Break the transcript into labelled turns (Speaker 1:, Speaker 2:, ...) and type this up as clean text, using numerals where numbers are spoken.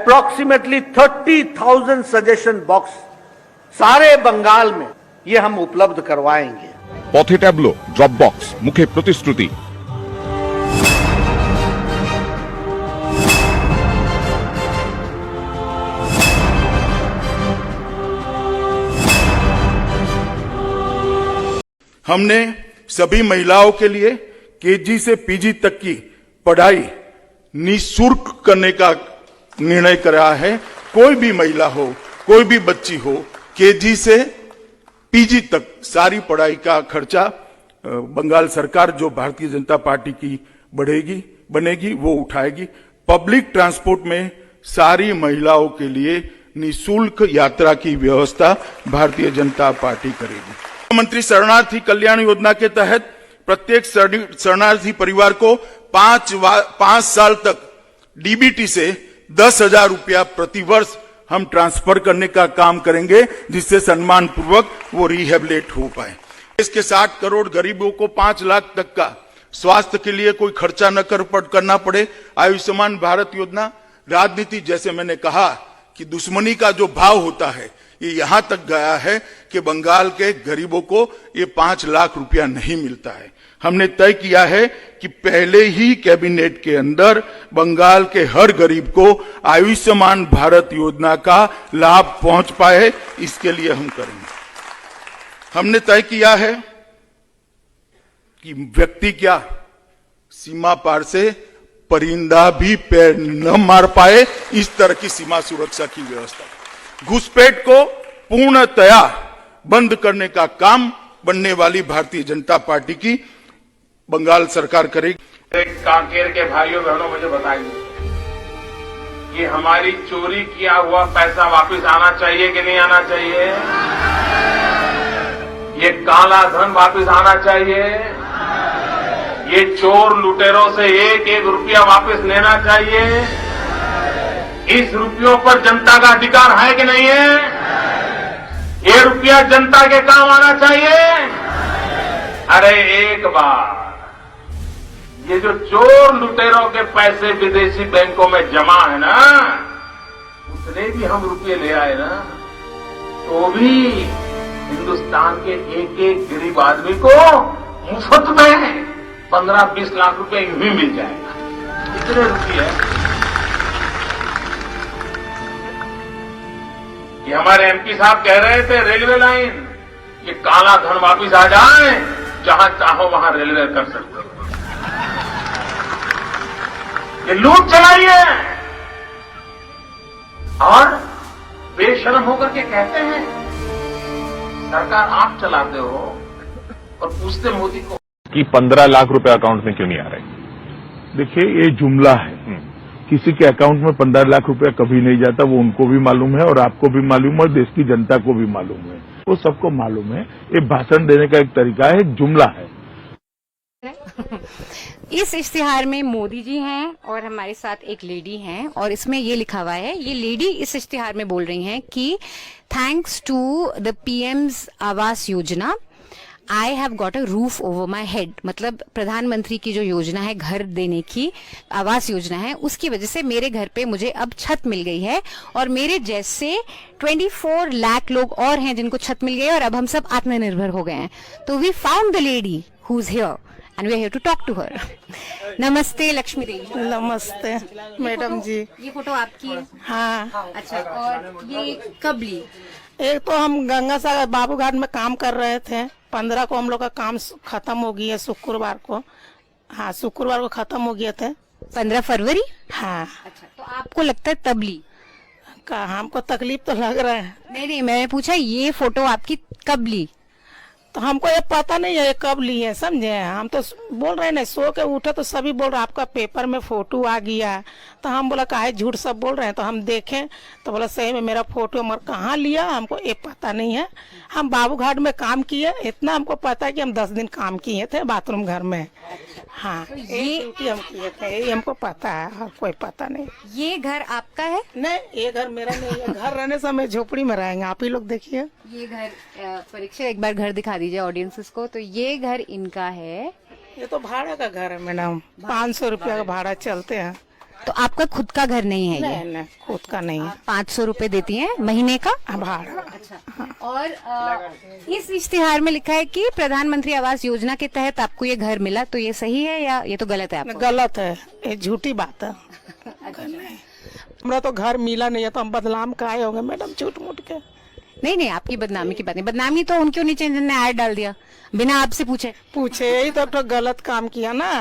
Speaker 1: Approximately 30,000 suggestion box सारे बंगाल में ये हम उपलब्ध करवाएंगे।
Speaker 2: পথে ট্যাবলো ড্রপ বক্স, মুখে প্রতিশ্রুতি।
Speaker 3: हमने सभी महिलाओं के लिए केजी से पीजी तक की पढ़ाई निःशुल्क करने का निर्णय करा है। कोई भी महिला हो, कोई भी बच्ची हो, केजी से पीजी तक सारी पढ़ाई का खर्चा बंगाल सरकार, जो भारतीय जनता पार्टी की बनेगी वो उठाएगी। पब्लिक ट्रांसपोर्ट में सारी महिलाओं के लिए निःशुल्क यात्रा की व्यवस्था भारतीय जनता पार्टी करेगी। मुख्यमंत्री शरणार्थी कल्याण योजना के तहत प्रत्येक शरणार्थी परिवार को 5 साल तक डीबीटी से 10,000 रुपया प्रति वर्ष हम ट्रांसफर करने का काम करेंगे, जिससे सम्मान पूर्वक वो रिहेबिलिट हो पाए। देश के 60 करोड़ गरीबों को 5 लाख तक का स्वास्थ्य के लिए कोई खर्चा न करना पड़े। आयुष्मान भारत योजना, राजनीति जैसे मैंने कहा कि दुश्मनी का जो भाव होता है, ये यहां तक गया है कि बंगाल के गरीबों को ये 5 लाख रुपया नहीं मिलता है। हमने तय किया है कि पहले ही कैबिनेट के अंदर बंगाल के हर गरीब को आयुष्मान भारत योजना का लाभ पहुंच पाए, इसके लिए हम करेंगे। हमने तय किया है कि व्यक्ति क्या, सीमा पार से परिंदा भी पैर न मार पाए, इस तरह की सीमा सुरक्षा की व्यवस्था। घुसपैठ को पूर्णतया बंद करने का काम बनने वाली भारतीय जनता पार्टी की बंगाल सरकार करेगी।
Speaker 4: कांकेर के भाइयों बहनों, मुझे बताइए कि हमारी चोरी किया हुआ पैसा वापस आना चाहिए कि नहीं आना चाहिए? ये काला धन वापस आना चाहिए? ये चोर लुटेरों से एक एक रुपया वापस लेना चाहिए? इस रुपयों पर जनता का अधिकार है कि नहीं है? ये रुपया जनता के काम आना चाहिए। अरे एक बार ये जो चोर लुटेरों के पैसे विदेशी बैंकों में जमा है ना, उतने भी हम रुपये ले आए ना, तो भी हिंदुस्तान के एक एक गरीब आदमी को मुफ्त में 15-20 लाख रुपए यूं ही मिल जाएगा। इतने रुपये ये हमारे एमपी साहब कह रहे थे, रेलवे लाइन, ये काला धन वापिस आ जाए, जहां चाहो वहां रेलवे कर सकते हो। ये लूट चलाई है और बेशर्म होकर के कहते हैं सरकार आप चलाते हो, और पूछते मोदी को
Speaker 2: कि 15 लाख रुपए अकाउंट में क्यों नहीं आ रहे?
Speaker 5: देखिए, ये जुमला है। किसी के अकाउंट में 15 लाख रुपया कभी नहीं जाता, वो उनको भी मालूम है और आपको भी मालूम है और देश की जनता को भी मालूम है, वो सबको मालूम है। ये भाषण देने का एक तरीका है, एक जुमला है।
Speaker 6: इस इश्तिहार में मोदी जी हैं और हमारे साथ एक लेडी हैं, और इसमें ये लिखा हुआ है, ये लेडी इस इश्तिहार में बोल रही हैं कि thanks to the PM's Awas Yojana I have got a roof over my head. मतलब प्रधानमंत्री की जो योजना है, घर देने की आवास योजना है, उसकी वजह से मेरे घर पे मुझे अब छत मिल गई है, और मेरे जैसे 24 लाख लोग और हैं जिनको छत मिल गई है, और अब हम सब आत्मनिर्भर हो गए हैं। तो we found the lady who is here and we are here to talk to her. नमस्ते लक्ष्मी देवी।
Speaker 7: नमस्ते मैडम जी।
Speaker 6: ये फोटो आपकी है?
Speaker 7: हाँ।
Speaker 6: अच्छा, और ये कब ली?
Speaker 7: एक तो हम गंगा सागर बाबूघाट में काम कर रहे थे, 15 को हम लोग का काम खत्म हो गया, शुक्रवार को। हाँ, शुक्रवार को खत्म हो गए थे।
Speaker 6: 15 फरवरी?
Speaker 7: हाँ।
Speaker 6: अच्छा, तो आपको लगता है तब ली?
Speaker 7: हमको तकलीफ तो लग रहा है।
Speaker 6: नहीं, मैंने पूछा ये फोटो आपकी कब ली?
Speaker 7: तो हमको ये पता नहीं है ये कब ली है, समझे। हम तो बोल रहे हैं ना, सो के उठे तो सभी बोल रहे आपका पेपर में फोटो आ गया। तो हम बोला काहे झूठ सब बोल रहे हैं, तो हम देखें तो बोला सही में मेरा फोटो मगर कहाँ लिया हमको ये पता नहीं है। हम बाबूघाट में काम किए, इतना हमको पता है कि हम 10 दिन काम किए थे बाथरूम घर में। हाँ, ये ड्यूटी हम किए थे, ये हमको पता है, और कोई पता नहीं।
Speaker 6: ये घर आपका है?
Speaker 7: नहीं, ये घर मेरा नहीं है। घर रहने से हमें झोपड़ी में रहेंगे। आप ही लोग देखिए
Speaker 6: ये घर। परीक्षा एक बार घर दिखा दीजिए ऑडियंसेस को। तो ये घर इनका है।
Speaker 7: ये तो भाड़ा का घर है मैडम, 500 रुपया का भाड़ा चलते हैं।
Speaker 6: तो आपका खुद का घर नहीं है ये?
Speaker 7: नहीं नहीं खुद का नहीं है।
Speaker 6: 500 रुपए देती हैं महीने का।
Speaker 7: भाड़ा
Speaker 6: और इस इश्तिहार में लिखा है कि प्रधानमंत्री आवास योजना के तहत आपको ये घर मिला, तो ये सही है या ये तो गलत है आपको?
Speaker 7: गलत है, ये झूठी बात है। हमरा तो घर मिला नहीं है तो हम बदनाम काहे होंगे मैडम झूठ मूठ के।
Speaker 6: नहीं नहीं, आपकी बदनामी की बात नहीं, बदनामी तो उनके नीचे जिन्होंने ऐड डाल दिया बिना आपसे पूछे।
Speaker 7: पूछे यही तो गलत काम किया ना।